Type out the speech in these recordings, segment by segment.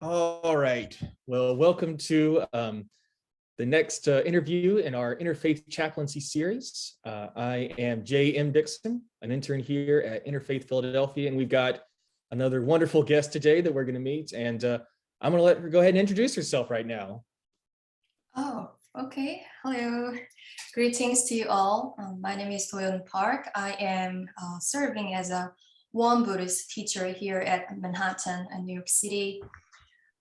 All right. Well, welcome to the next interview in our Interfaith Chaplaincy series. I am J.M. Dixon, an intern here at Interfaith Philadelphia, and we've got another wonderful guest today that we're going to meet. And I'm going to let her go ahead and introduce herself right now. Oh, okay. Hello. Greetings to you all. My name is Doyeon Park. I am serving as a Won Buddhist teacher here at Manhattan and New York City.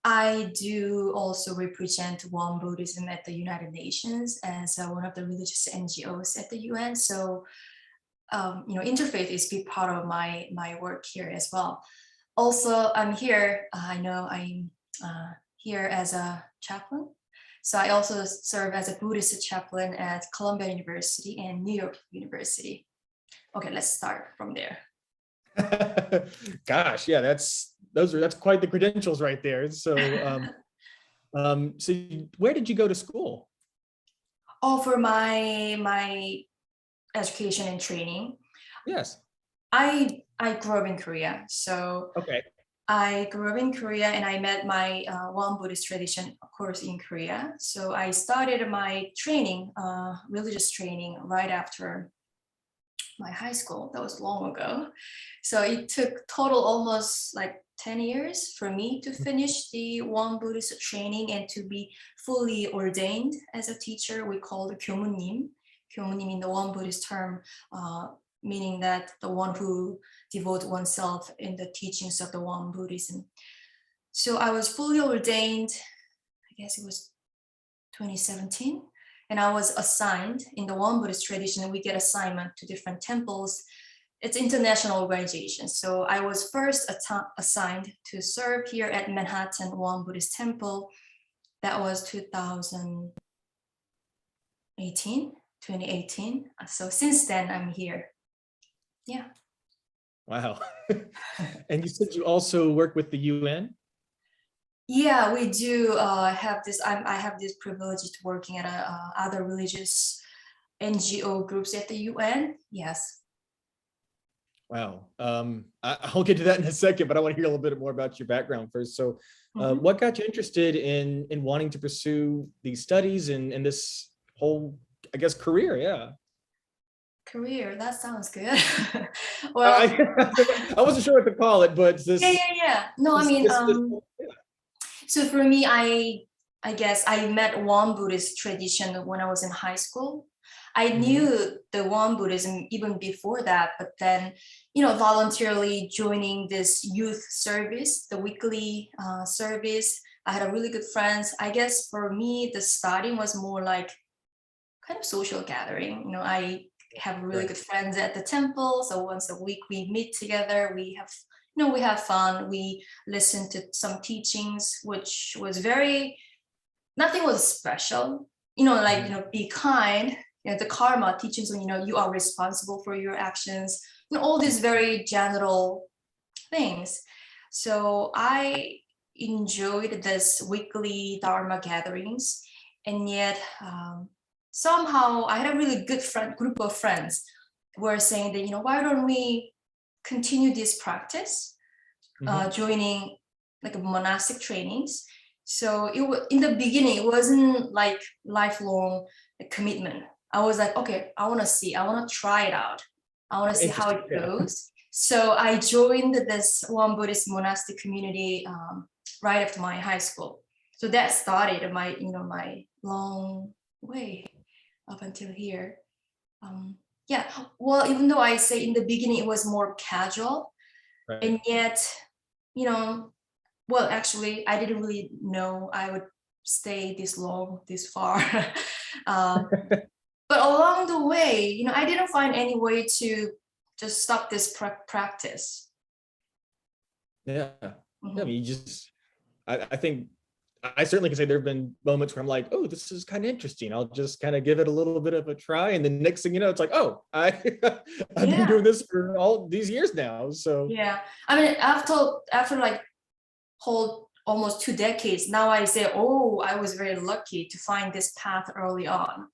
I do also represent Won Buddhism at the United Nations as one of the religious NGOs at the UN. So, interfaith is a big part of my work here as well. Also, I'm here. I know I'm here as a chaplain. So I also serve as a Buddhist chaplain at Columbia University and New York University. Okay, let's start from there. Gosh, yeah, that's quite the credentials right there. So, so where did you go to school? Oh, for my education and training. Yes. I grew up in Korea, so Okay. I grew up in Korea and I met my Won Buddhist tradition, of course, in Korea. So I started my training, religious training, right after my high school. That was long ago. So it took total almost like 10 years for me to finish the Won Buddhist training and to be fully ordained as a teacher. We call it Gyomunim. Gyomunim in the Won Buddhist term, meaning that the one who devotes oneself in the teachings of the Won Buddhism. So I was fully ordained, I guess it was 2017, and I was assigned in the Won Buddhist tradition. We get assignment to different temples. It's international organization. So I was first assigned to serve here at Manhattan Won Buddhist Temple. That was 2018. So since then I'm here. Yeah. Wow. And you said you also work with the UN? Yeah, we do have this. I have this privilege to working at other religious NGO groups at the UN. Yes. Wow. I'll get to that in a second, but I want to hear a little bit more about your background first. So what got you interested in wanting to pursue these studies and this whole, I guess, career? Yeah. Career, that sounds good. Well, I wasn't sure what to call it, but this. Yeah. No, I mean, so for me, I guess I met Won Buddhist tradition when I was in high school. I knew the Won Buddhism even before that, but then, voluntarily joining this youth service, the weekly service, I had a really good friends. I guess for me, the starting was more like kind of social gathering. I have really good friends at the temple. So once a week we meet together, we have fun. We listen to some teachings, which was nothing was special, be kind, the karma teachings, you are responsible for your actions, all these very general things. So I enjoyed this weekly dharma gatherings, and yet somehow I had a really good group of friends who were saying that, why don't we continue this practice, joining like monastic trainings. So in the beginning, it wasn't like lifelong commitment. I was like, okay, I want to try it out. I want to see how it goes. So I joined this Won Buddhist monastic community right after my high school. So that started my long way up until here. Well, even though I say in the beginning it was more casual, and yet, well, actually, I didn't really know I would stay this long, this far. But along the way, I didn't find any way to just stop this practice. Yeah. I mean, I think I certainly can say there have been moments where I'm like, oh, this is kind of interesting. I'll just kind of give it a little bit of a try. And the next thing you know, it's like, oh, I've been doing this for all these years now. So yeah, I mean, after like whole almost 2 decades, now I say, oh, I was very lucky to find this path early on.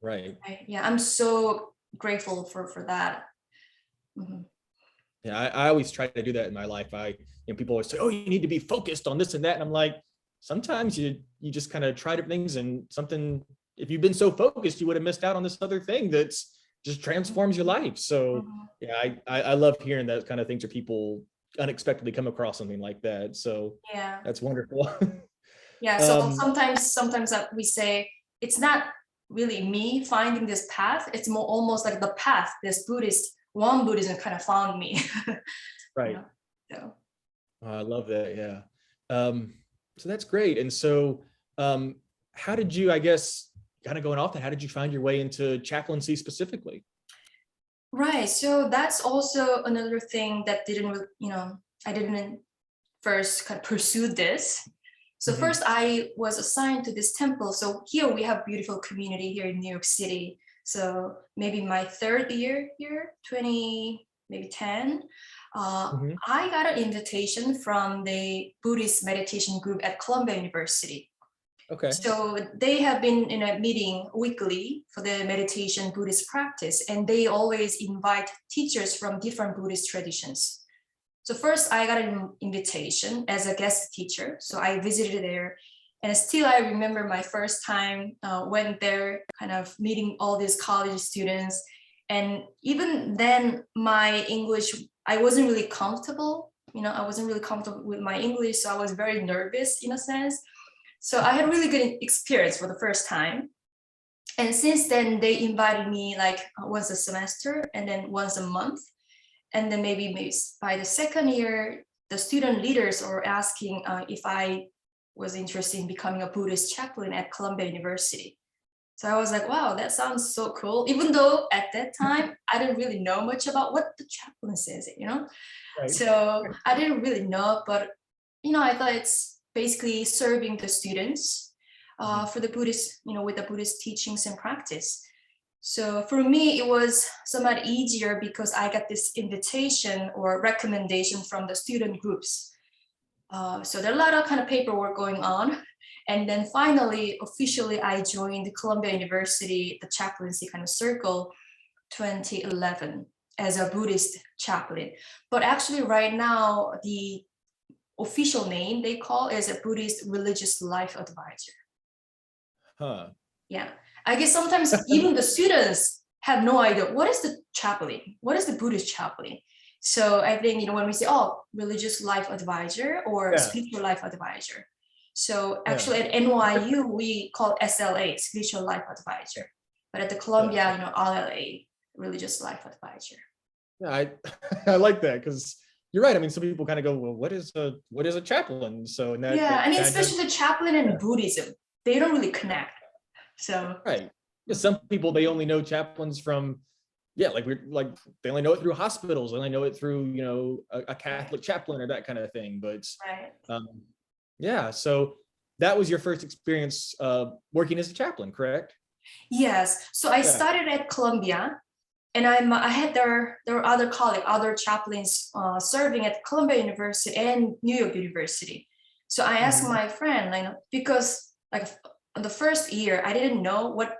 Right. Yeah, I'm so grateful for that. Yeah, I always try to do that in my life. People always say, "Oh, you need to be focused on this and that," and I'm like, sometimes you just kind of try different things, and something. If you've been so focused, you would have missed out on this other thing that's just transforms your life. So Mhm. yeah, I love hearing that kind of things, or people unexpectedly come across something like that. So Yeah. that's wonderful. Yeah. So um, sometimes that we say it's not really me finding this path. It's more almost like the path this Buddhist Won Buddhism kind of found me. You right. know. So I love that. Yeah. Um, so that's great. And so, um, how did you, I guess, kind of going off that, how did you find your way into chaplaincy specifically? right. So that's also another thing that I didn't first kind of pursue this. So Mhm. first I was assigned to this temple. So here we have beautiful community here in New York City. So maybe my third year here, 20, maybe 10, Mhm. I got an invitation from the Buddhist meditation group at Columbia University. Okay. So they have been in a meeting weekly for the meditation Buddhist practice, and they always invite teachers from different Buddhist traditions. So first I got an invitation as a guest teacher. So I visited there, and still I remember my first time went there, kind of meeting all these college students. And even then my English, I wasn't really comfortable. I wasn't really comfortable with my English. So I was very nervous in a sense. So I had really good experience for the first time. And since then they invited me like once a semester and then once a month. And then maybe by the second year, the student leaders are asking if I was interested in becoming a Buddhist chaplain at Columbia University. So I was like, wow, that sounds so cool. Even though at that time, I didn't really know much about what the chaplain is. Right. So I didn't really know, but, I thought it's basically serving the students Mhm. for the Buddhist, with the Buddhist teachings and practice. So for me, it was somewhat easier because I got this invitation or recommendation from the student groups. So there are a lot of kind of paperwork going on. And then finally, officially, I joined Columbia University, the chaplaincy kind of circle, 2011 as a Buddhist chaplain. But actually right now, the official name they call is a Buddhist religious life advisor. Huh. Yeah. I guess sometimes even the students have no idea what is the chaplain, what is the Buddhist chaplain. So I think, when we say, oh, religious life advisor or Yeah. spiritual life advisor. So Yeah. actually at NYU, we call SLA, spiritual life advisor. But at the Yeah. Columbia, RLA, religious life advisor. Yeah. I like that, because you're right. I mean, some people kind of go, well, what is a chaplain? So, and Yeah, that I mean, kind of does. especially the chaplain and Yeah. Buddhism, they don't really connect. So, Right. Yeah, some people, they only know chaplains from, yeah, like they only know it through hospitals. They only know it through, a right, Catholic chaplain or that kind of thing. But right. um, yeah, so that was your first experience working as a chaplain, correct? Yes. So I Yeah. started at Columbia, and I had there were other colleagues, other chaplains serving at Columbia University and New York University. So I asked Mhm. my friend, because like the first year I didn't know what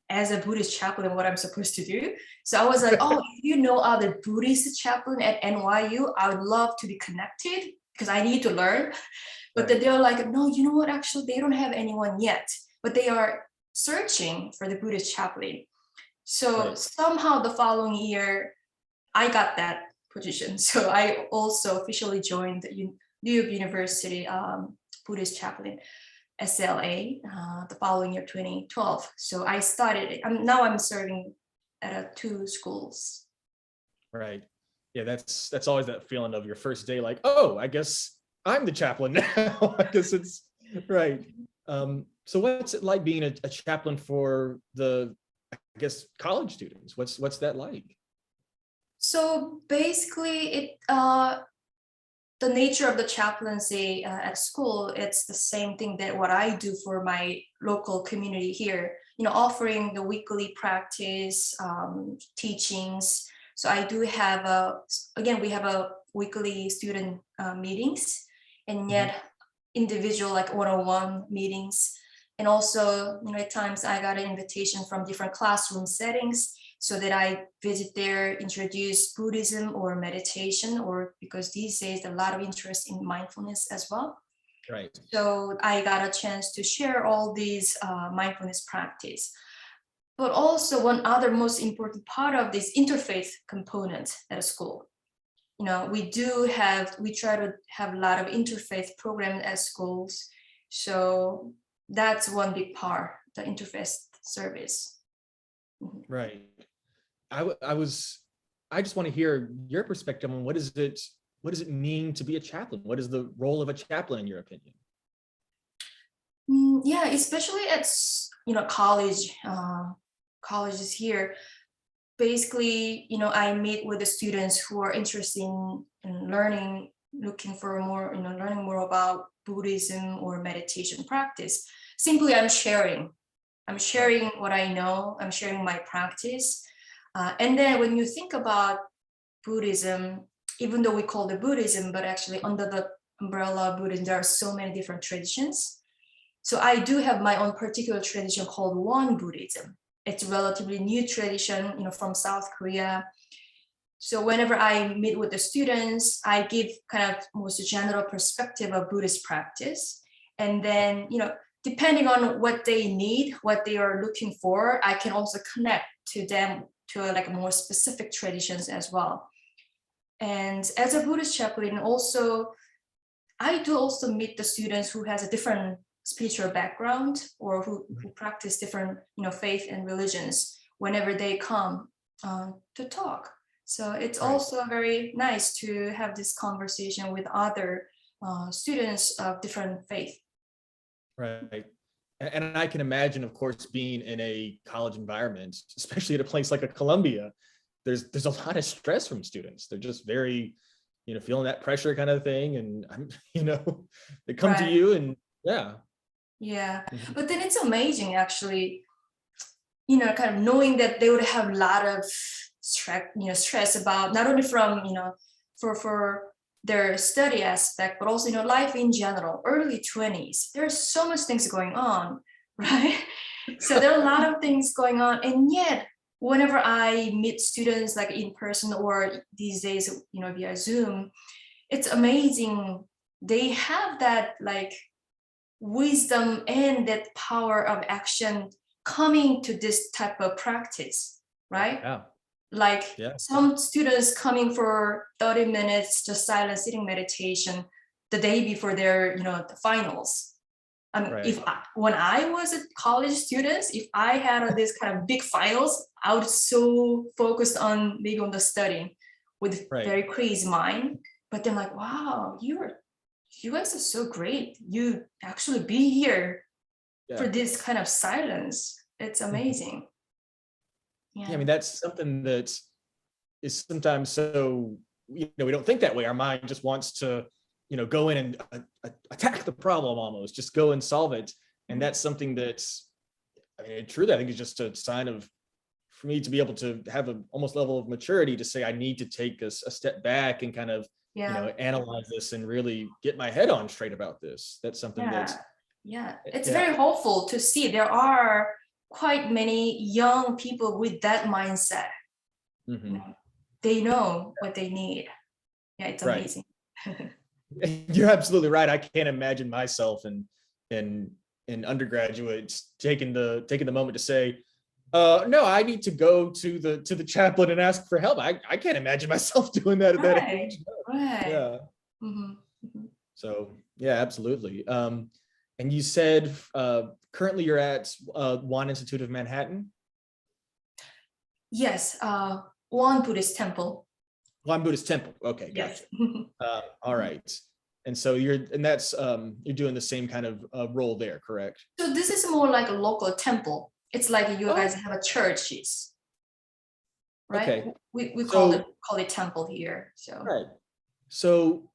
as a Buddhist chaplain what I'm supposed to do. So I was like, oh, if you know other Buddhist chaplain at NYU, I would love to be connected because I need to learn. But then Right. they're like, no, you know what? Actually, they don't have anyone yet, but they are searching for the Buddhist chaplain. So Right. somehow the following year, I got that position. So I also officially joined the New York University Buddhist chaplain, SLA, the following year, 2012. So I started, now I'm serving at two schools. Right. Yeah, that's always that feeling of your first day, like, oh, I guess I'm the chaplain now. I guess it's right. So what's it like being a chaplain for the, I guess, college students? What's that like? So basically, the nature of the chaplaincy at school, it's the same thing that what I do for my local community here, offering the weekly practice, teachings. So I do have again, we have a weekly student meetings, and Mhm. yet individual like one-on-one meetings. And also, at times I got an invitation from different classroom settings so that I visit there, introduce Buddhism or meditation, or because these days a lot of interest in mindfulness as well. Right. So I got a chance to share all these mindfulness practice. But also one other most important part of this interfaith component at a school. We try to have a lot of interfaith programs at schools. So that's one big part, the interfaith service. Right. I just want to hear your perspective on what does it mean to be a chaplain? What is the role of a chaplain in your opinion? Yeah, especially at colleges here. Basically, I meet with the students who are interested in learning, looking for more, learning more about Buddhism or meditation practice. Simply, I'm sharing what I know, I'm sharing my practice. And then when you think about Buddhism, even though we call it Buddhism, but actually under the umbrella of Buddhism, there are so many different traditions. So I do have my own particular tradition called Won Buddhism. It's a relatively new tradition, from South Korea. So whenever I meet with the students, I give kind of most general perspective of Buddhist practice. And then, depending on what they need, what they are looking for, I can also connect to them to like more specific traditions as well. And as a Buddhist chaplain, I do also meet the students who has a different spiritual background or who practice different faith and religions whenever they come to talk. So it's also very nice to have this conversation with other students of different faith. Right. And I can imagine, of course, being in a college environment, especially at a place like a Columbia, there's a lot of stress from students. They're just very, feeling that pressure kind of thing. And they come to you and yeah. But then it's amazing actually, kind of knowing that they would have a lot of stress about not only from, for their study aspect, but also, life in general, early 20s. There's so much things going on, right? So there are a lot of things going on. And yet, whenever I meet students like in person or these days, via Zoom, it's amazing. They have that like wisdom and that power of action coming to this type of practice, right? Some students coming for 30 minutes just silent sitting meditation the day before their the finals. When I was a college student, if I had this kind of big finals, I would so focused on maybe on the studying with very crazy mind. But then like, wow, you guys are so great. You actually be here for this kind of silence. It's amazing. Yeah, I mean, that's something that is sometimes so, we don't think that way. Our mind just wants to, go in and attack the problem almost, just go and solve it. And that's something that's, truly, I think is just a sign of, for me to be able to have an almost level of maturity to say, I need to take a step back and kind of, analyze this and really get my head on straight about this. That's something it's very hopeful to see there are quite many young people with that mindset. They know what they need. Yeah, it's amazing. You're absolutely right. I can't imagine myself in undergraduates taking the moment to say, no, I need to go to the chaplain and ask for help. I can't imagine myself doing that at that age. Yeah. So yeah, absolutely. And you said currently you're at Won Institute of Manhattan? Yes, Won Buddhist Temple. Won Buddhist Temple. Okay, gotcha. All right. And so you're doing the same kind of role there, correct? So this is more like a local temple. It's like you guys have a churches, right? Okay. We call it temple here. So right. So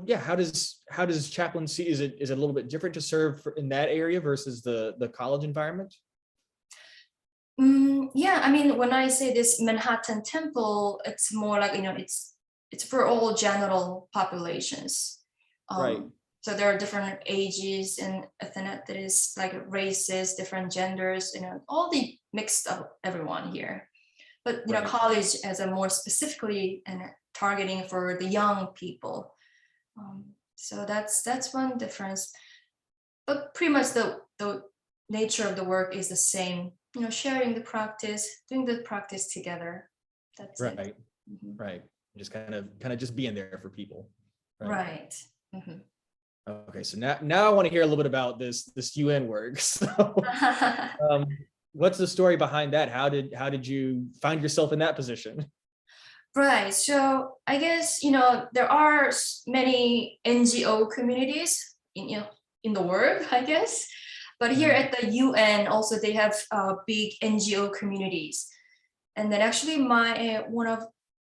yeah, how does chaplaincy, is it a little bit different to serve in that area versus the college environment? Yeah, I mean, when I say this Manhattan Temple, it's more like it's for all general populations. Right. So there are different ages and ethnicities, like races, different genders, all the mixed up everyone here. But college as a more specifically and targeting for the young people. So that's one difference. But pretty much the nature of the work is the same. Sharing the practice, doing the practice together. That's right. it. Right. Just kind of just being there for people. Right. Okay, so now I want to hear a little bit about this UN work. So, what's the story behind that? How did you find yourself in that position? Right. So I guess there are many NGO communities in the world, I guess, but here at the UN also they have big NGO communities, and then actually one of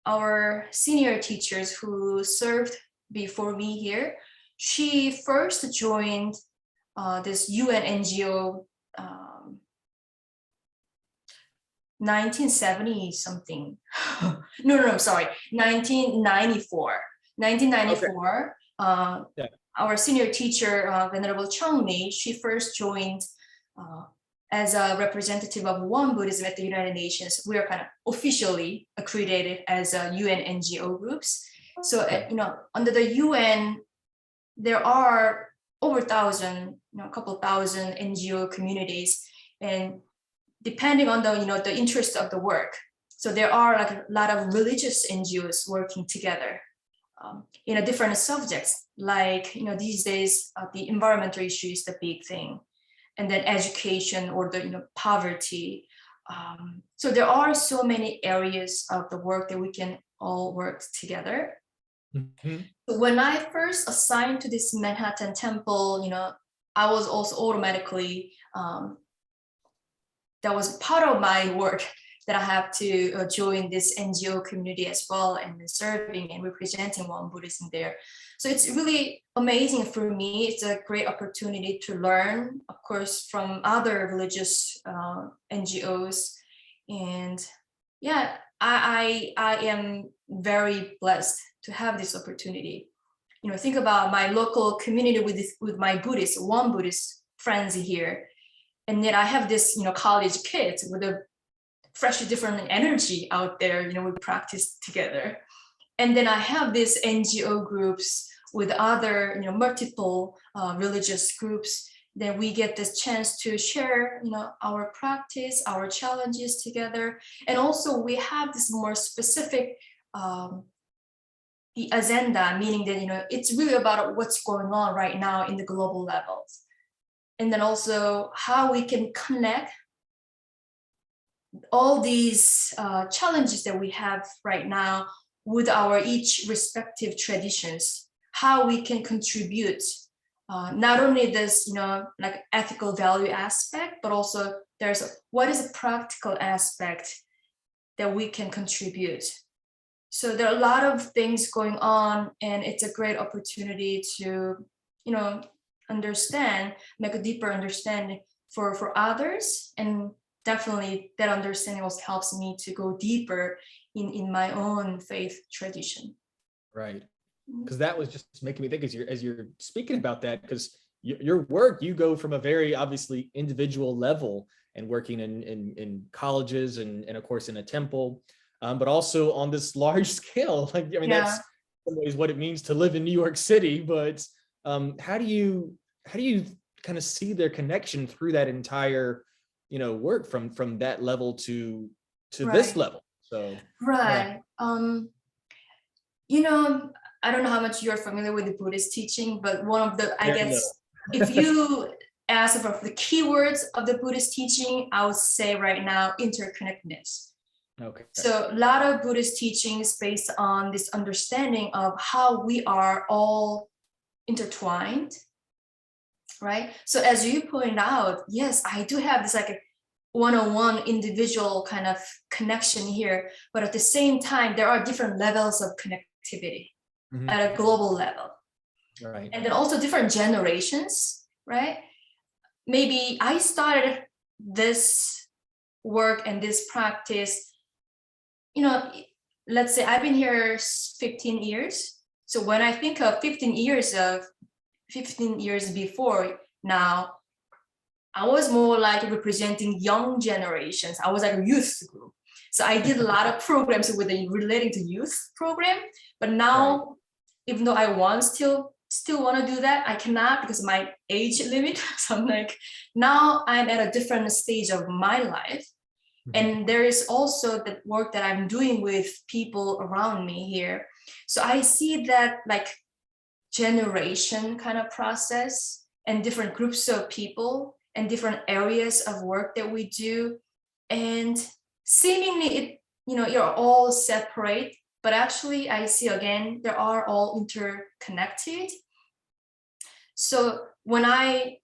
our senior teachers who served before me here, she first joined this UN NGO 1970 something. No, sorry, 1994. 1994. Okay. Our senior teacher, Venerable Changmi, she first joined as a representative of Won Buddhism at the United Nations. We are kind of officially accredited as a UN NGO groups. So, under the UN, there are over 1,000, a couple thousand NGO communities, and depending on the interest of the work. So there are like a lot of religious NGOs working together in a different subjects, like these days the environmental issue is the big thing, and then education or the poverty. So there are so many areas of the work that we can all work together. When I first assigned to this Manhattan Temple, I was also automatically that was part of my work that I have to join this NGO community as well, and serving and representing Won Buddhism there. So it's really amazing for me. It's a great opportunity to learn, of course, from other religious NGOs. And yeah, I am very blessed to have this opportunity. Think about my local community with my Won Buddhist friends here. And then I have this, college kids with a fresh, different energy out there, we practice together. And then I have these NGO groups with other, multiple religious groups. Then we get this chance to share, our practice, our challenges together. And also we have this more specific, the agenda, meaning that, it's really about what's going on right now in the global levels. And then also how we can connect all these challenges that we have right now with our each respective traditions, how we can contribute not only this, like ethical value aspect, but also what is a practical aspect that we can contribute. So there are a lot of things going on, and it's a great opportunity to, understand, make a deeper understanding for others, and definitely that understanding also helps me to go deeper in my own faith tradition. Right, because that was just making me think as you're speaking about that, because your work, you go from a very obviously individual level and working in colleges and of course in a temple, but also on this large scale. Like, that's in some ways what it means to live in New York City. But how do you kind of see their connection through that entire work from that level to this level? So I don't know how much you're familiar with the Buddhist teaching, but one of the, I guess, if you ask for the keywords of the Buddhist teaching, I would say right now, interconnectedness. Okay. So a lot of Buddhist teachings based on this understanding of how we are all intertwined, right? So as you point out, yes, I do have this like a one-on-one individual kind of connection here, but at the same time, there are different levels of connectivity at a global level. Right. And then also different generations, right? Maybe I started this work and this practice, let's say I've been here 15 years. So when I think of 15 years of 15 years before now, I was more like representing young generations. I was like a youth group. So I did a lot of programs with the relating to youth program, but now, even though I still want to do that, I cannot because of my age limit. So I'm like, now I'm at a different stage of my life. And there is also the work that I'm doing with people around me here. So I see that like generation kind of process and different groups of people and different areas of work that we do. And seemingly you're all separate, but actually I see again, they are all interconnected. So when I,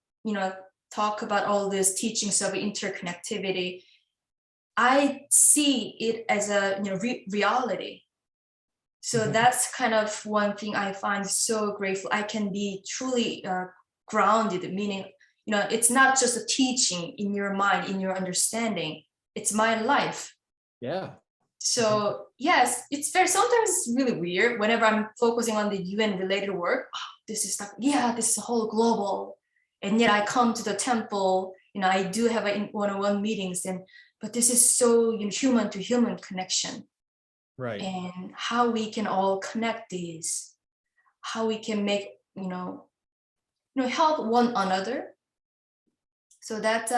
talk about all these teachings of interconnectivity, I see it as a reality. So that's kind of one thing I find so grateful. I can be truly grounded, meaning, it's not just a teaching in your mind, in your understanding. It's my life. Yeah. So yes, it's very sometimes really weird whenever I'm focusing on the UN related work. Oh, this is like, this is a whole global. And yet I come to the temple, I do have one-on-one meetings, but this is so human to human connection. Right. And how we can all connect these, how we can make, help one another. So that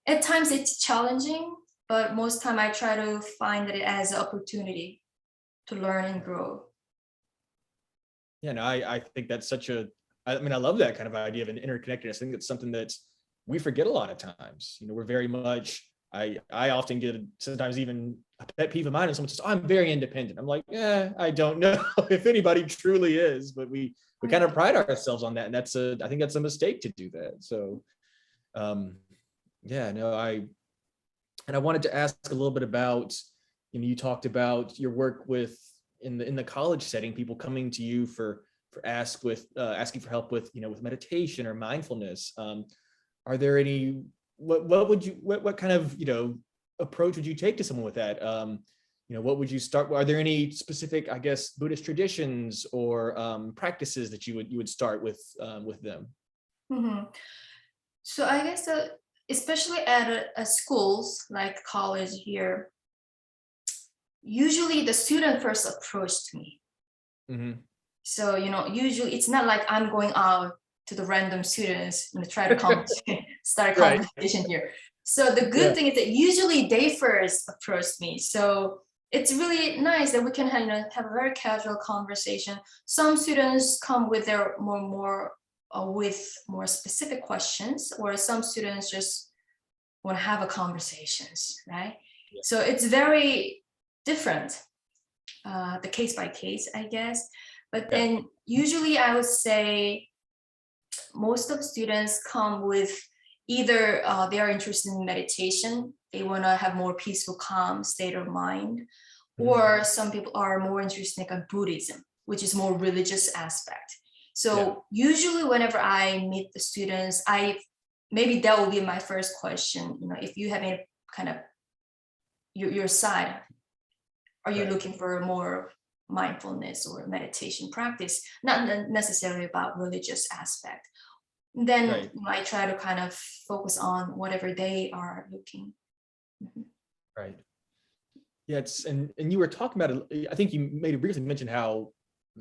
at times it's challenging, but most time I try to find it as an opportunity to learn and grow. Yeah, no, I think that's I love that kind of idea of an interconnectedness. I think it's something that we forget a lot of times. We're very much, I often get sometimes even a pet peeve of mine, and someone says, oh, I'm very independent. I'm like, I don't know if anybody truly is, but we kind of pride ourselves on that. And I think that's a mistake to do that. So I wanted to ask a little bit about, you talked about your work with in the college setting, people coming to you for asking for help with with meditation or mindfulness. Are there any what kind of approach would you take to someone with that? What would you start? Are there any specific, I guess, Buddhist traditions or practices that you would start with them? Mm-hmm. So I guess especially at schools like college here, usually the student first approached me. So usually it's not like I'm going out to the random students and try to start a conversation here. So the good thing is that usually they first approached me. So it's really nice that we can have a very casual conversation. Some students come with their more specific questions, or some students just want to have a conversations, right? Yeah. So it's very different, the case by case, I guess. But then usually I would say most of students come with either they are interested in meditation, they want to have more peaceful, calm state of mind, or some people are more interested in Buddhism, which is more religious aspect. So usually whenever I meet the students, maybe that will be my first question. If you have any kind of your side, are you looking for more mindfulness or meditation practice, not necessarily about religious aspect? Then I try to kind of focus on whatever they are looking. Right. Yeah, and you were talking about it. I think you briefly mentioned how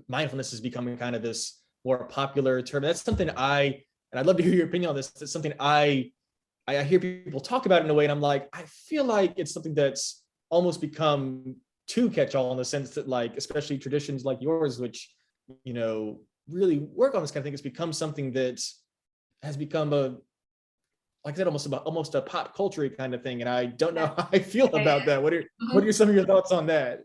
mindfulness is becoming kind of this more popular term. That's something and I'd love to hear your opinion on this. It's something I hear people talk about in a way, and I'm like, I feel like it's something that's almost become too catch-all, in the sense that, like, especially traditions like yours, which really work on this kind of thing, it's become something that has become like I said, almost a pop culture kind of thing. And I don't know how I feel about that. What are some of your thoughts on that?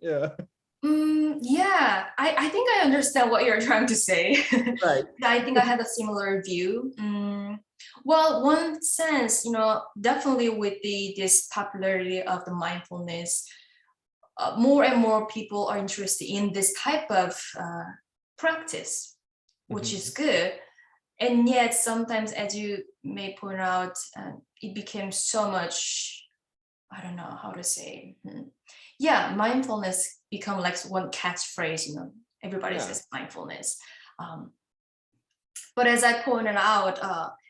I think I understand what you're trying to say. Right. I think I had a similar view. Well, one sense, definitely with this popularity of the mindfulness, more and more people are interested in this type of practice, which is good. And yet sometimes, as you may point out, it became so much, I don't know how to say. Mindfulness become like one catchphrase, everybody says mindfulness. But as I pointed out,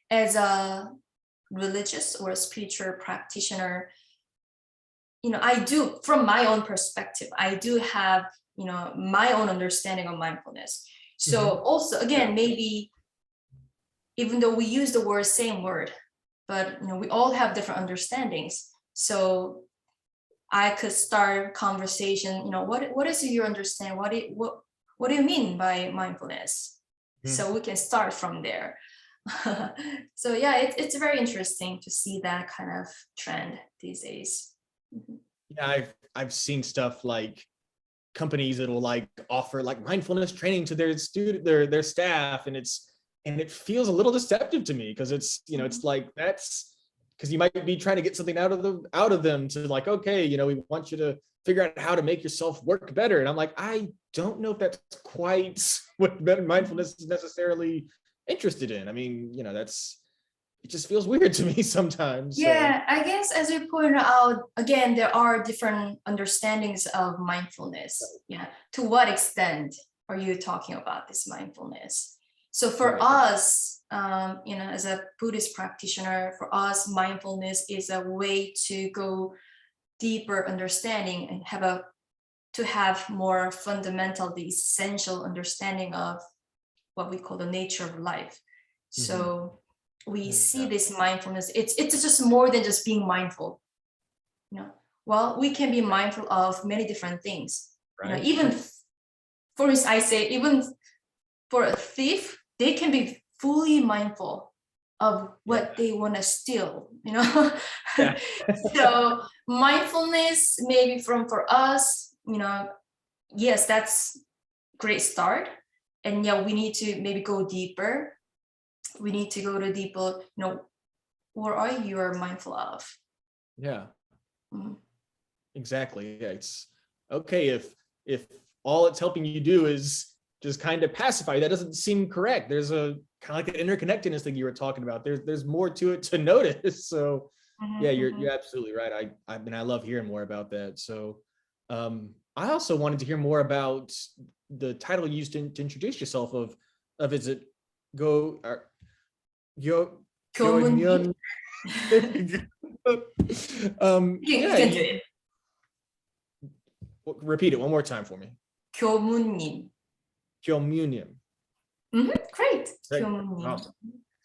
as a religious or a spiritual practitioner, I do, from my own perspective, I do have, my own understanding of mindfulness. So also, again, maybe even though we use the same word, but we all have different understandings. So I could start conversation. What is your understanding? What do you mean by mindfulness? So we can start from there. So yeah, it's very interesting to see that kind of trend these days. Yeah, I've seen stuff like companies that'll like offer like mindfulness training to their staff, and it feels a little deceptive to me, because it's it's like, that's because you might be trying to get something out of them to like, okay, we want you to figure out how to make yourself work better, and I'm like, I don't know if that's quite what mindfulness is necessarily interested in. I mean, it just feels weird to me sometimes. Yeah, so. I guess as you pointed out, again, there are different understandings of mindfulness. Yeah. To what extent are you talking about this mindfulness? So for us, as a Buddhist practitioner, for us, mindfulness is a way to go deeper understanding and to have more fundamental, the essential understanding of what we call the nature of life. So we see this mindfulness, it's just more than just being mindful. Well, we can be mindful of many different things. Right. Even for instance, I say, even for a thief, they can be fully mindful of what they want to steal. So mindfulness, maybe for us, yes, that's great start. And yeah, we need to maybe go deeper. We need to go to deeper, what are you mindful of? Yeah. Exactly. Yeah, it's okay if all it's helping you do is just kind of pacify. That doesn't seem correct. There's a kind of like an interconnectedness thing you were talking about. There's more to it to notice. So yeah, you're absolutely right. I love hearing more about that. So I also wanted to hear more about the title you used to introduce yourself of is it Gyomunim. You can do it. Repeat it one more time for me. Gyomunim. Gyomunim. Great. Gyomunim. Awesome.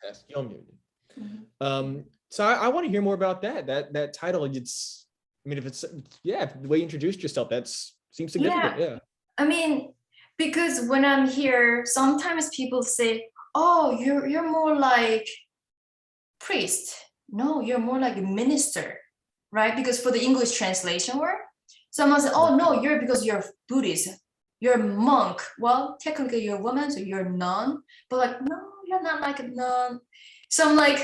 Yes, Gyomunim. So I want to hear more about that title. It's, I mean, if it's, the way you introduced yourself, that seems significant. Yeah. I mean, because when I'm here, sometimes people say, "Oh, you're more like priest." No, you're more like a minister, right? Because for the English translation word, someone said, "Oh no, because you're Buddhist, you're a monk." Well, technically you're a woman, so you're a nun. But like, no, you're not like a nun. So I'm like,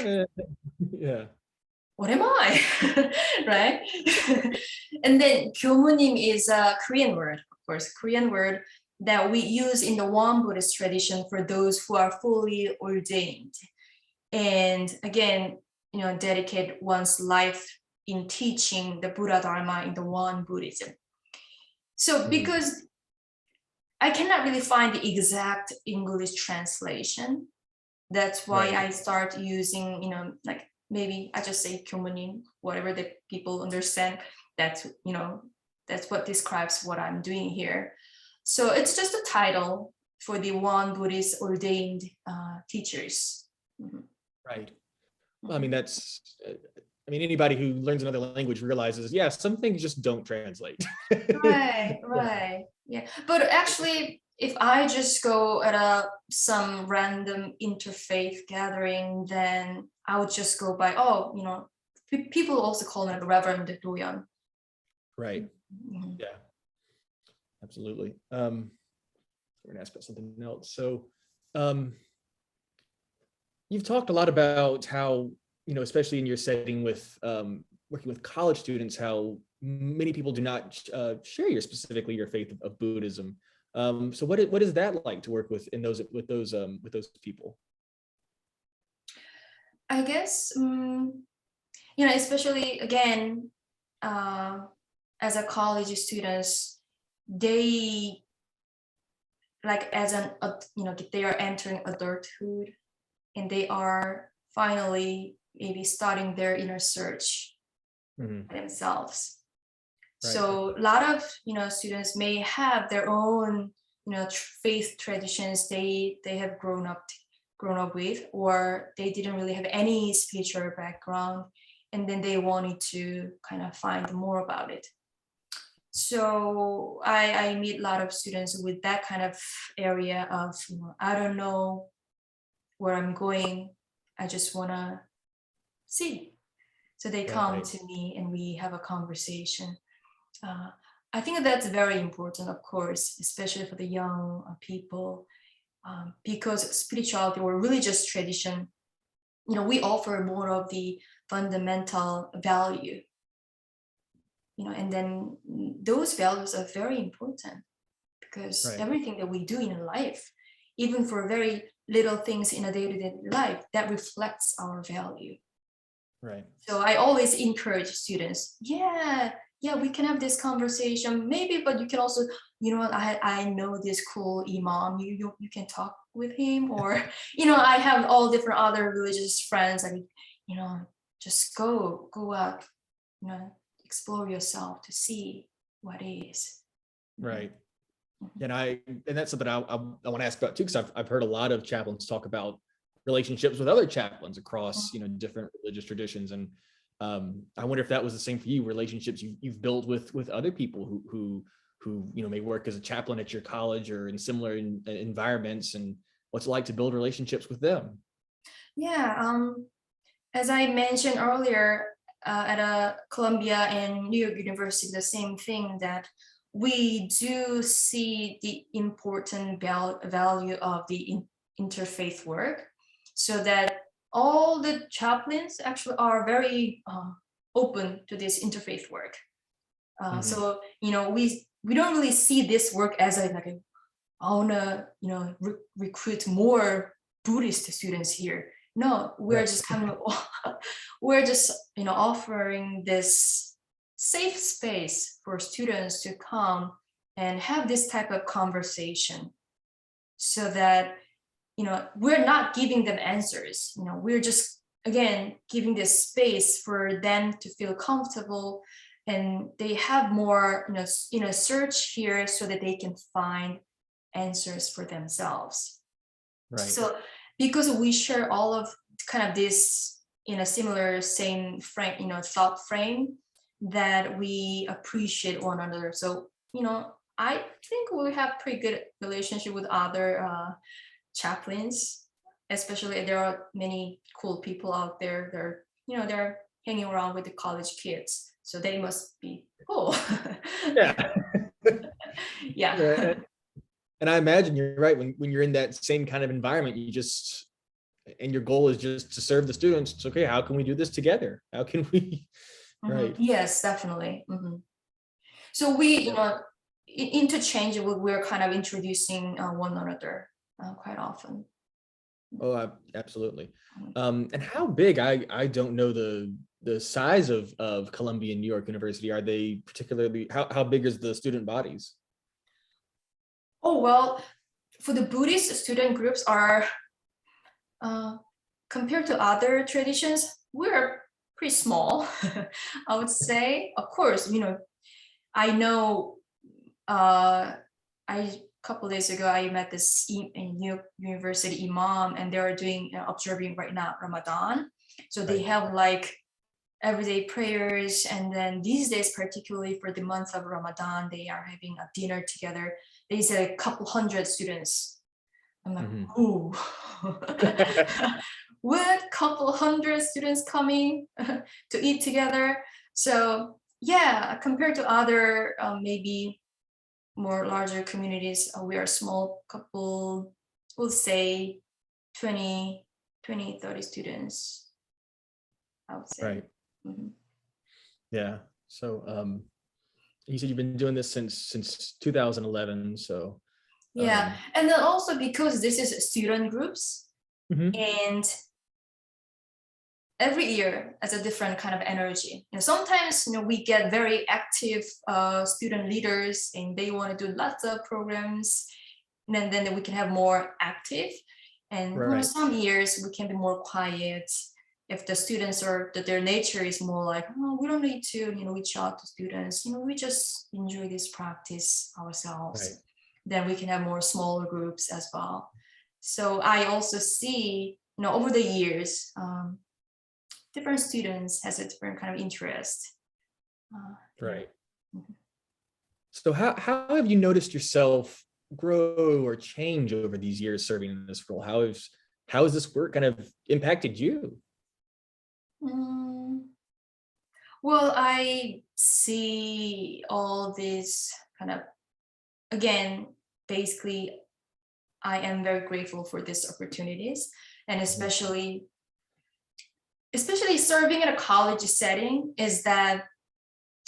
yeah. What am I? Right? And then Gyomunim is a Korean word, of course, Korean word that we use in the Won Buddhist tradition for those who are fully ordained. And again, dedicate one's life in teaching the Buddha Dharma in the Won Buddhism. So because I cannot really find the exact English translation, that's why I start using, like maybe I just say Gyomunim, whatever the people understand. That's what describes what I'm doing here. So it's just a title for the Won Buddhist ordained teachers. Right. Well, I mean, anybody who learns another language realizes, some things just don't translate. Right. Yeah. But actually, if I just go at some random interfaith gathering, then I would just go by, people also call it Reverend Doyeon. Right. Yeah. Absolutely. We're gonna ask about something else. So, you've talked a lot about how, especially in your setting with working with college students, how many people do not share specifically your faith of Buddhism. So what is that like to work with with those people? I guess, especially again, as a college students, they like they are entering adulthood. and they are finally maybe starting their inner search themselves. Right. So a lot of students may have their own faith traditions they have grown up with, or they didn't really have any spiritual background, and then they wanted to kind of find more about it. So I meet a lot of students with that kind of area of, I don't know where I'm going, I just want to see. So they come to me and we have a conversation. I think that's very important, of course, especially for the young people, because spirituality or religious tradition, we offer more of the fundamental value, and then those values are very important, because everything that we do in life, even for very little things in a day-to-day life, that reflects our value. Right. So I always encourage students, we can have this conversation, maybe, but you can also, I know this cool imam, you can talk with him, or, I have all different other religious friends, and, just go out, explore yourself to see what is. Right. And that's something I want to ask about too, because I've heard a lot of chaplains talk about relationships with other chaplains across, different religious traditions. And I wonder if that was the same for you, relationships you've built with other people who may work as a chaplain at your college or in similar environments, and what's it like to build relationships with them? Yeah, as I mentioned earlier, at Columbia and New York University, the same thing, that we do see the important value of the interfaith work, so that all the chaplains actually are very open to this interfaith work. So we don't really see this work as I want to recruit more Buddhist students here. No, we're just we're just offering this safe space for students to come and have this type of conversation, so that we're not giving them answers. We're just, again, giving this space for them to feel comfortable, and they have more search here, so that they can find answers for themselves. Right. So because we share all of kind of this in a similar same frame, thought frame, that we appreciate one another. So I think we have pretty good relationship with other chaplains, especially there are many cool people out there. They're hanging around with the college kids, so they must be cool. Yeah. And I imagine you're right, when you're in that same kind of environment, and your goal is just to serve the students. It's okay, how can we do this together? How can we? Right. Yes, definitely. So we interchangeably, we're kind of introducing one another quite often. Oh, absolutely. And how big, I don't know the size of Columbia and New York University. Are they particularly, how big is the student bodies? Oh, well, for the Buddhist student groups are, compared to other traditions, we're pretty small, I would say. Of course, I know, a couple days ago, I met this in New York University imam, and they are doing, observing right now Ramadan. So they have like everyday prayers, and then these days, particularly for the month of Ramadan, they are having a dinner together. They said a couple hundred students. I'm like, ooh, what, couple hundred students coming to eat together? So yeah, compared to other maybe more larger communities, we are small couple, we'll say 20, 30 students, I would say. Right. Yeah. So you said you've been doing this since 2011. So yeah, and then also because this is student groups, and every year has a different kind of energy. Sometimes we get very active student leaders, and they want to do lots of programs, and then we can have more active. And Right. some years we can be more quiet. If the students or their nature is more like, oh, we don't need to, reach out to students, we just enjoy this practice ourselves. Right. Then we can have more smaller groups as well. So I also see, over the years, different students has a different kind of interest. Right. Mm-hmm. So how have you noticed yourself grow or change over these years serving in this role? How has this work kind of impacted you? Well, I see all this kind of, again, basically, I am very grateful for these opportunities, and especially serving in a college setting is that,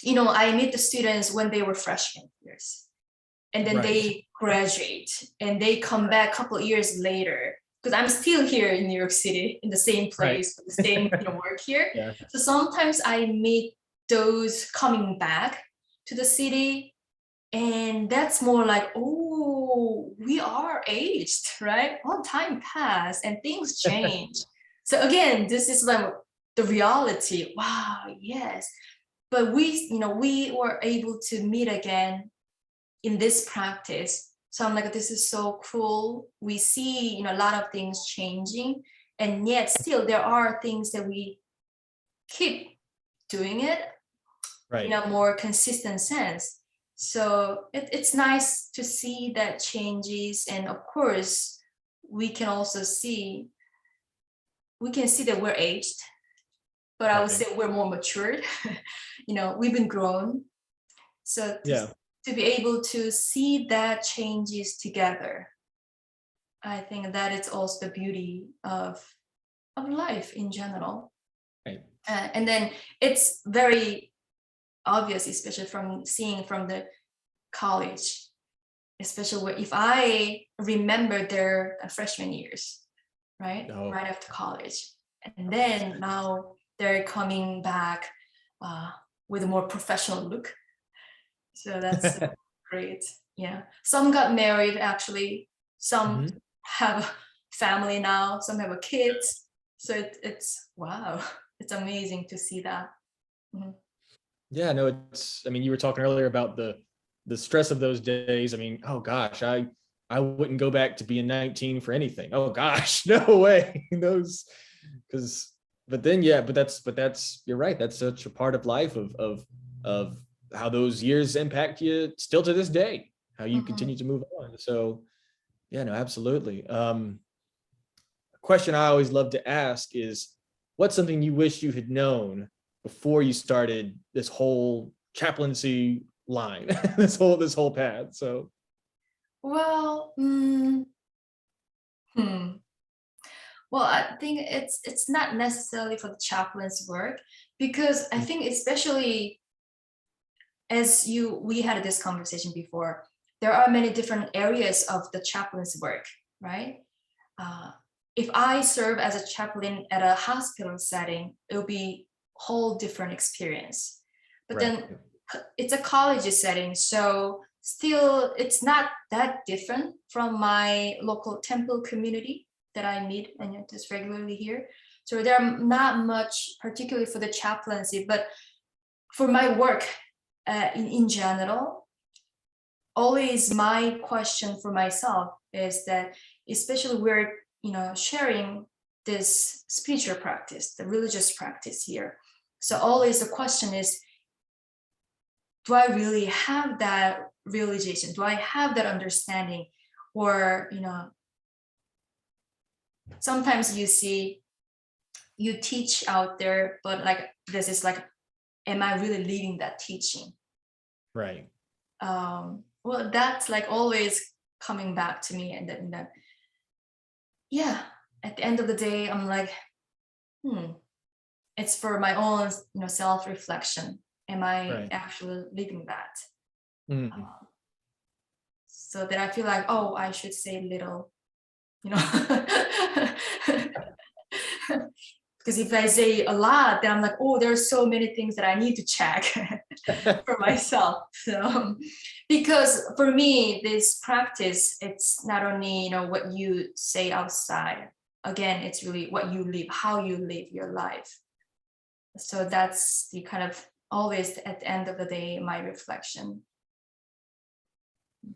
I meet the students when they were freshman years, and then they graduate and they come back a couple of years later, because I'm still here in New York City in the same place, the same work here. Yeah. So sometimes I meet those coming back to the city, and that's more like, oh, we are aged, right? Well, time passed and things change. So again, this is like the reality. Wow, yes. But we were able to meet again in this practice. So I'm like, this is so cool. We see, a lot of things changing, and yet still there are things that we keep doing it in a more consistent sense. So it's nice to see that changes. And of course, we can also see, that we're aged, but I would say we're more matured. We've been grown. So to be able to see that changes together, I think that it's also the beauty of life in general. Right. And then it's very obvious, especially from seeing from the college, especially if I remember their freshman years, right? Right after college. And then now they're coming back with a more professional look. So that's great. Yeah. Some got married, actually. Some have a family now. Some have a kids. So it's wow. It's amazing to see that. Mm-hmm. Yeah, no, you were talking earlier about the stress of those days. Oh gosh, I wouldn't go back to being 19 for anything. Oh gosh, no way. But that's you're right. That's such a part of life of how those years impact you still to this day, how you continue to move on. So yeah, no, absolutely. A question I always love to ask is, what's something you wish you had known before you started this whole chaplaincy line, this whole path? So, well, well, I think it's not necessarily for the chaplain's work, because I think especially as we had this conversation before, there are many different areas of the chaplain's work, right? If I serve as a chaplain at a hospital setting, it'll be a whole different experience. But then it's a college setting, so still it's not that different from my local temple community that I meet and just regularly here. So there are not much particularly for the chaplaincy, but for my work in general, always my question for myself is that, especially we're sharing this spiritual practice, the religious practice here. So always the question is, do I really have that realization? Do I have that understanding? Or, sometimes you see, you teach out there, but like, this is like, am I really living that teaching? Right. Well, that's like always coming back to me. And then, yeah, at the end of the day, I'm like, it's for my own, self-reflection. Am I actually living that? So that I feel like, oh, I should say little, Because if I say a lot, then I'm like, oh, there's so many things that I need to check for myself. So, because for me, this practice, it's not only, what you say outside. Again, it's really what you live, how you live your life. So that's the kind of always at the end of the day, my reflection.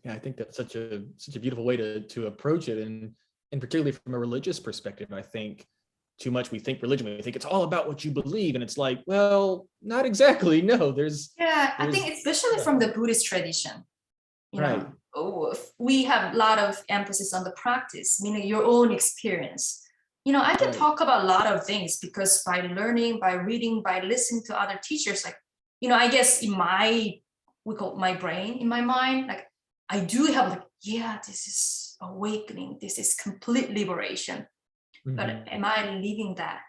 Yeah, I think that's such a beautiful way to approach it, and particularly from a religious perspective. I think too much we think religion, we think it's all about what you believe, and it's like, well, not exactly. No, I think especially from the Buddhist tradition, right. We have a lot of emphasis on the practice, meaning your own experience. I can talk about a lot of things because by learning, by reading, by listening to other teachers, like, I guess in we call it my brain, in my mind, like I do have like, yeah, this is awakening, this is complete liberation. But am I living that?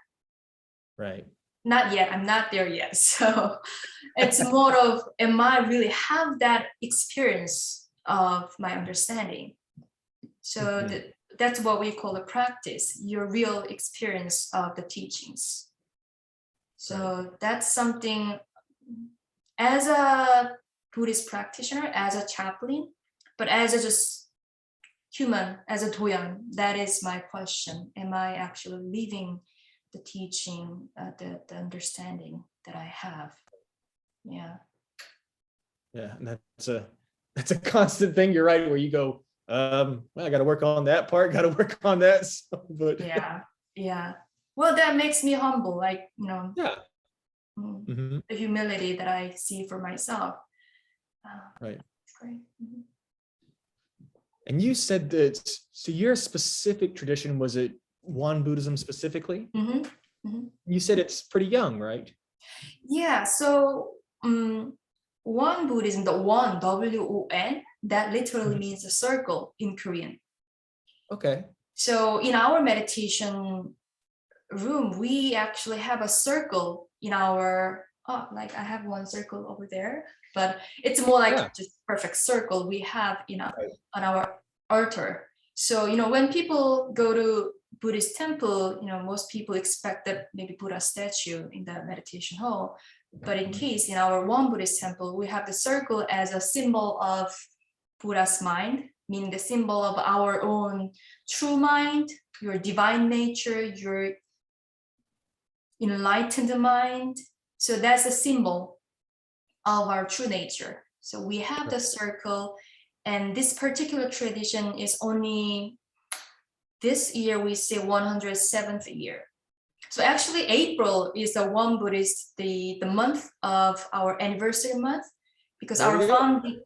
Right. Not yet. I'm not there yet. So it's more of, am I really have that experience of my understanding? So that's what we call a practice, your real experience of the teachings. So that's something, as a Buddhist practitioner, as a chaplain, but as a just human, as a Doyeon, that is my question. Am I actually living the teaching, the understanding that I have? Yeah. Yeah, and that's a constant thing. You're right, where you go, well, I got to work on that part, got to work on that. So, but yeah. Well, that makes me humble, like, the humility that I see for myself. Right. Great. And you said that, so your specific tradition, was it Won Buddhism specifically? You said it's pretty young, right? Yeah, so Won Buddhism, the Won, W-O-N, that literally means a circle in Korean. Okay. So in our meditation room, we actually have a circle in our, like I have one circle over there, but it's more like just perfect circle we have on our altar. So, when people go to Buddhist temple, most people expect that maybe Buddha statue in the meditation hall. But in case in our Won Buddhist temple, we have the circle as a symbol of Buddha's mind, meaning the symbol of our own true mind, your divine nature, your enlightened mind. So that's a symbol of our true nature. So we have the circle, and this particular tradition is only, this year we say 107th year. So actually April is the Won Buddhist, the month of our anniversary month, because our founding,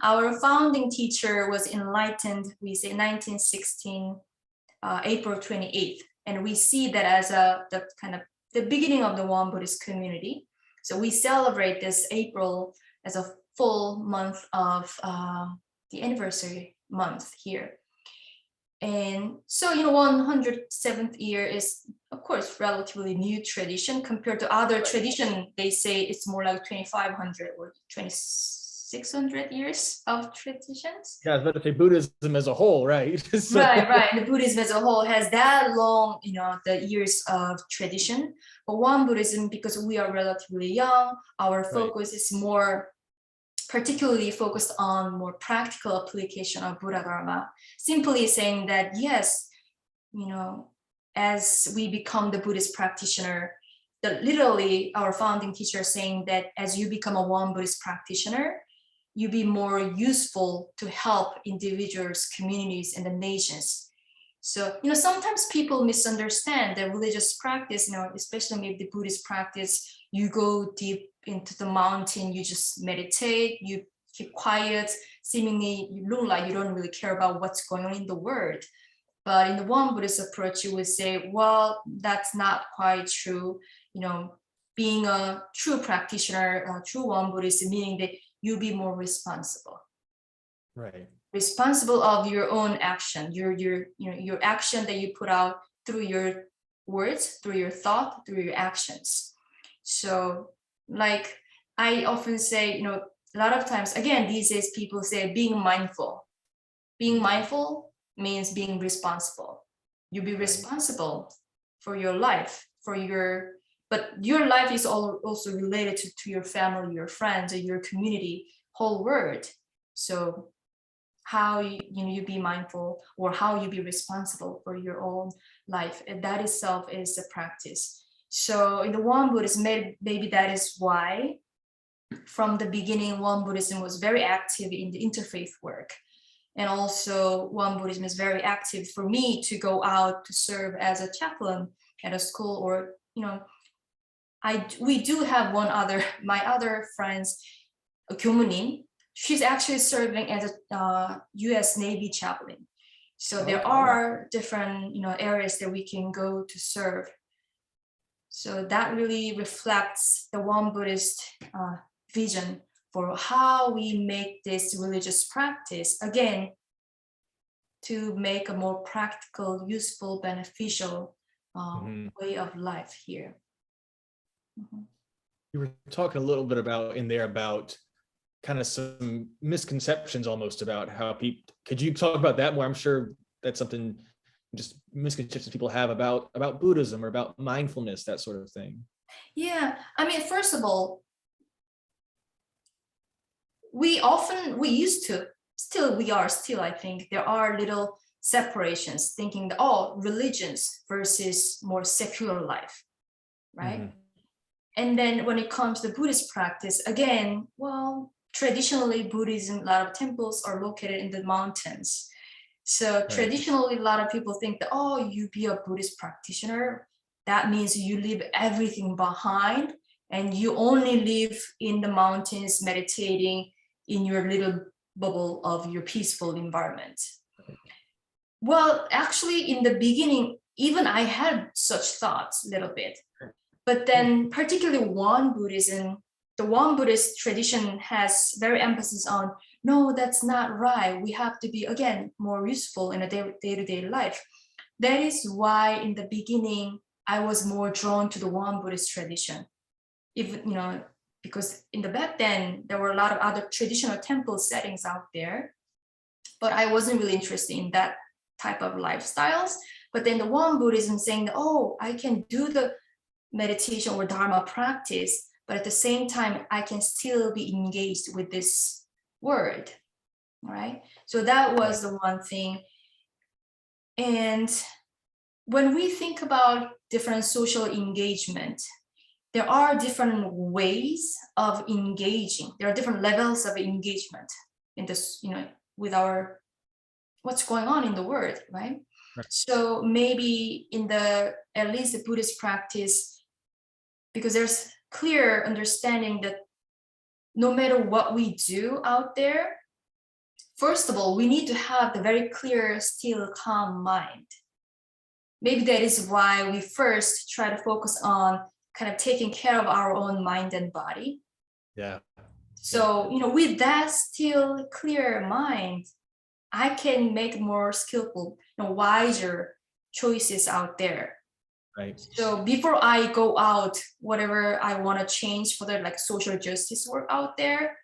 our founding teacher was enlightened, we say 1916, April 28th. And we see that as the kind of the beginning of the Won Buddhist community. So we celebrate this April as a full month of the anniversary month here. And so, 107th year is, of course, relatively new tradition compared to other tradition. They say it's more like 2,500 or 2,600 years of traditions. Yeah, I was about to say Buddhism as a whole, right? So, right. The Buddhism as a whole has that long, the years of tradition. But Won Buddhism, because we are relatively young, our focus is more particularly focused on more practical application of Buddha Dharma, simply saying that, yes, as we become the Buddhist practitioner, that literally our founding teacher saying that as you become a Won Buddhist practitioner, you be more useful to help individuals, communities, and the nations. So, sometimes people misunderstand the religious practice, especially maybe the Buddhist practice, you go deep into the mountain, you just meditate, you keep quiet, seemingly you look like you don't really care about what's going on in the world. But in the Won Buddhist approach, you would say, well, that's not quite true. Being a true practitioner, a true Won Buddhist, meaning that you be more responsible. Right. Responsible of your own action, your action that you put out through your words, through your thought, through your actions. So, like I often say, a lot of times, again, these days people say being mindful. Being mindful means being responsible. You be responsible for your life, but your life is also related to your family, your friends, your community, whole world. So how you be mindful, or how you be responsible for your own life, and that itself is a practice. So in the Won Buddhism, maybe that is why from the beginning Won Buddhism was very active in the interfaith work. And also Won Buddhism is very active for me to go out to serve as a chaplain at a school, or we do have my other friends, Gyomunim. She's actually serving as a US Navy chaplain. So there are different areas that we can go to serve. So that really reflects the Won Buddhist vision for how we make this religious practice, again, to make a more practical, useful, beneficial way of life here. You were talking a little bit about kind of some misconceptions almost about how people, could you talk about that more? I'm sure that's something, just misconceptions people have about Buddhism or about mindfulness, that sort of thing. Yeah, I mean, first of all, we are still, I think, there are little separations, thinking that, religions versus more secular life, right? And then when it comes to Buddhist practice, again, well, traditionally Buddhism, a lot of temples are located in the mountains. So traditionally, a lot of people think that, you be a Buddhist practitioner, that means you leave everything behind and you only live in the mountains, meditating in your little bubble of your peaceful environment. Well, actually, in the beginning, even I had such thoughts a little bit. But then particularly Won Buddhism, the Won Buddhist tradition has very emphasis on, no, that's not right. We have to be, again, more useful in a day-to-day life. That is why in the beginning, I was more drawn to the Won Buddhist tradition. Because in the back then, there were a lot of other traditional temple settings out there, but I wasn't really interested in that type of lifestyles. But then the Won Buddhism saying, I can do the meditation or dharma practice, but at the same time, I can still be engaged with this word, right? So that was the one thing. And when we think about different social engagement, there are different ways of engaging. There are different levels of engagement in this, with what's going on in the world, right? So maybe at least the Buddhist practice, because there's clear understanding that no matter what we do out there, first of all, we need to have the very clear, still, calm mind. Maybe that is why we first try to focus on kind of taking care of our own mind and body. Yeah. So, with that still clear mind, I can make more skillful, wiser choices out there. Right. So before I go out, whatever I want to change for the social justice work out there,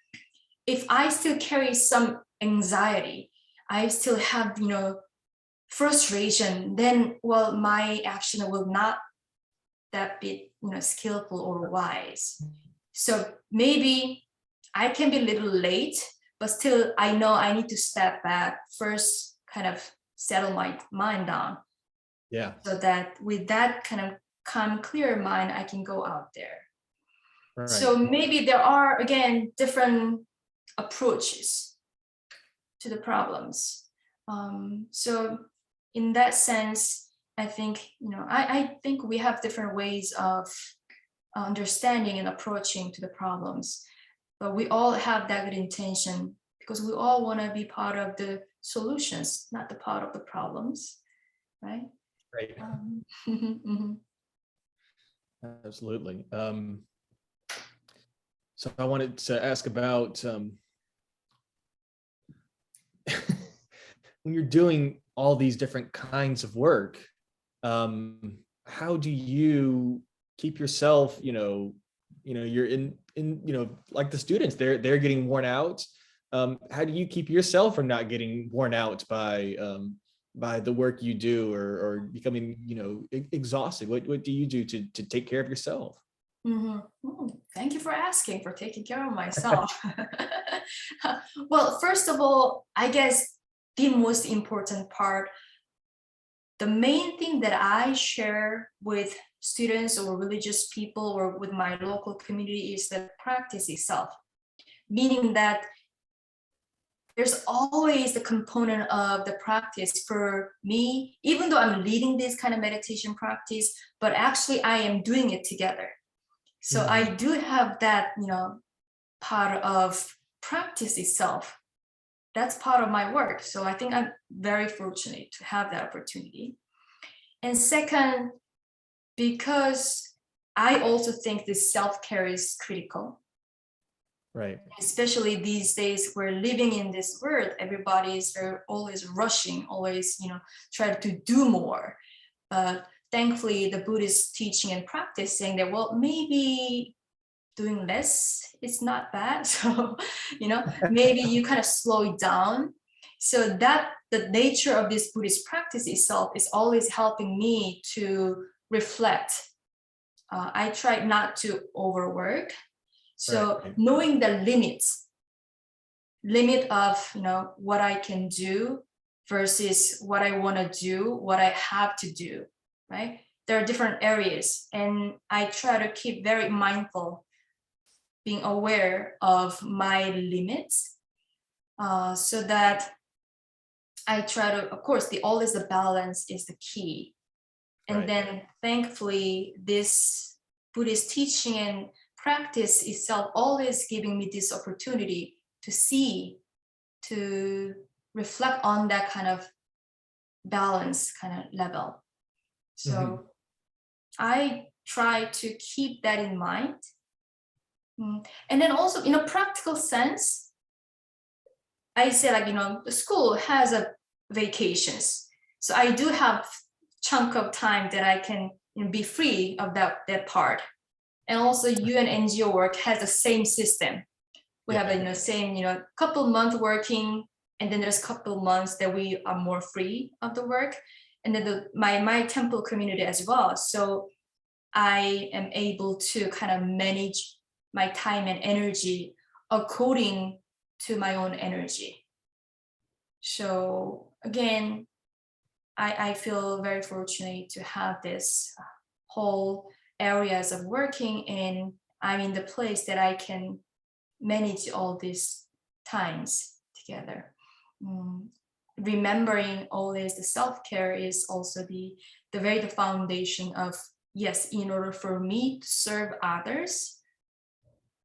if I still carry some anxiety, I still have, frustration, then, well, my action will not that bit, skillful or wise. So maybe I can be a little late, but still I know I need to step back first, kind of settle my mind down. Yeah. So that with that kind of calm, clear mind, I can go out there. Right. So maybe there are, again, different approaches to the problems. So in that sense, I think, I think we have different ways of understanding and approaching to the problems, but we all have that good intention because we all want to be part of the solutions, not the part of the problems, right? Right. Absolutely. So I wanted to ask about when you're doing all these different kinds of work, how do you keep yourself, you're in like the students, they're getting worn out. How do you keep yourself from not getting worn out by by the work you do, or becoming, exhausted? What do you do to take care of yourself? Thank you for asking, for taking care of myself. Well, first of all, I guess the most important part, the main thing that I share with students or religious people or with my local community is the practice itself, meaning that there's always the component of the practice for me, even though I'm leading this kind of meditation practice, but actually I am doing it together. So I do have that, part of practice itself. That's part of my work. So I think I'm very fortunate to have that opportunity. And second, because I also think this self-care is critical. Right. Especially these days, we're living in this world. Everybody is always rushing, always, trying to do more. Thankfully, the Buddhist teaching and practice saying that, well, maybe doing less is not bad. So, maybe you kind of slow it down. So that the nature of this Buddhist practice itself is always helping me to reflect. I try not to overwork. So knowing the limit of, what I can do versus what I want to do, what I have to do, right? There are different areas, and I try to keep very mindful, being aware of my limits, so that I try to, of course, always the balance is the key. And then thankfully, this Buddhist teaching and practice itself always giving me this opportunity to see, to reflect on that kind of balance kind of level. So I try to keep that in mind. And then also, in a practical sense, I say, the school has a vacations. So I do have chunk of time that I can be free of that part. And also UN NGO work has the same system. We have same couple months working, and then there's couple months that we are more free of the work, and then my temple community as well. So I am able to kind of manage my time and energy according to my own energy. So again, I feel very fortunate to have this whole areas of working, and I'm in the place that I can manage all these times together. Remembering always the self-care is also the foundation of, yes, in order for me to serve others,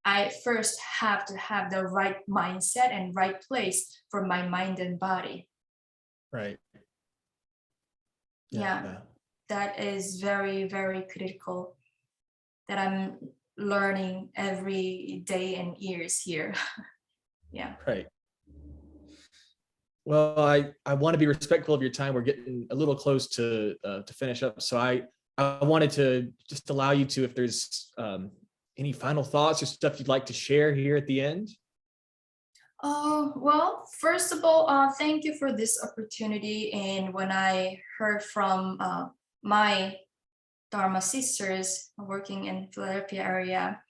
I first have to have the right mindset and right place for my mind and body. Right. Yeah. That is very, very critical, that I'm learning every day and years here. Yeah. Right. Well, I want to be respectful of your time. We're getting a little close to finish up. So I wanted to just allow you to, if there's any final thoughts or stuff you'd like to share here at the end. Well, first of all, thank you for this opportunity. And when I heard from my Dharma sisters working in Philadelphia area,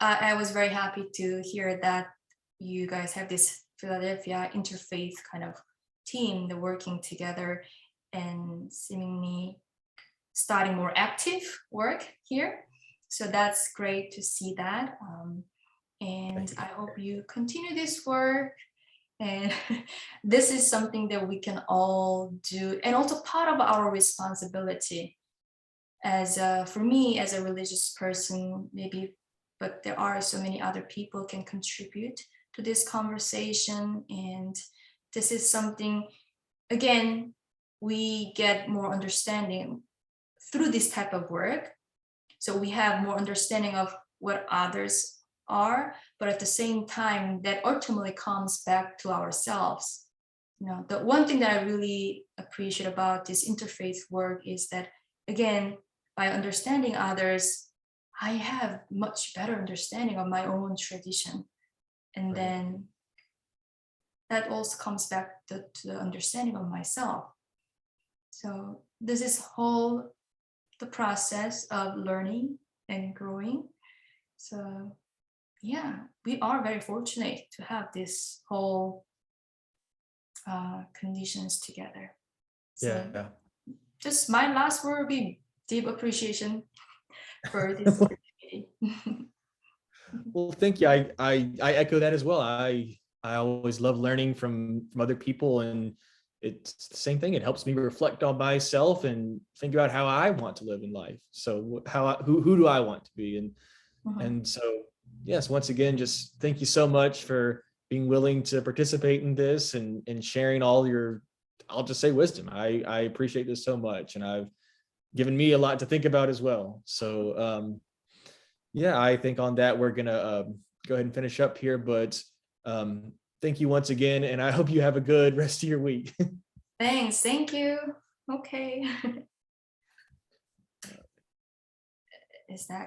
I was very happy to hear that you guys have this Philadelphia Interfaith kind of team, they're working together and seemingly starting more active work here. So that's great to see that. And I hope you continue this work. And this is something that we can all do, and also part of our responsibility. As for me, as a religious person, maybe, but there are so many other people can contribute to this conversation. And this is something, again, we get more understanding through this type of work. So we have more understanding of what others are, but at the same time, that ultimately comes back to ourselves. The one thing that I really appreciate about this interfaith work is that, again, by understanding others, I have much better understanding of my own tradition. And then that also comes back to the understanding of myself. So this is the process of learning and growing. So yeah, we are very fortunate to have this whole conditions together. So Yeah. just my last word would be deep appreciation for this opportunity. Well, thank you. I echo that as well. I always love learning from other people, and it's the same thing. It helps me reflect on myself and think about how I want to live in life. So who do I want to be? And so yes, once again, just thank you so much for being willing to participate in this and sharing all your, I'll just say, wisdom. I appreciate this so much, and I've given me a lot to think about as well. So yeah, I think on that we're gonna go ahead and finish up here, but thank you once again, and I hope you have a good rest of your week. Thanks. Thank you. Okay. Is that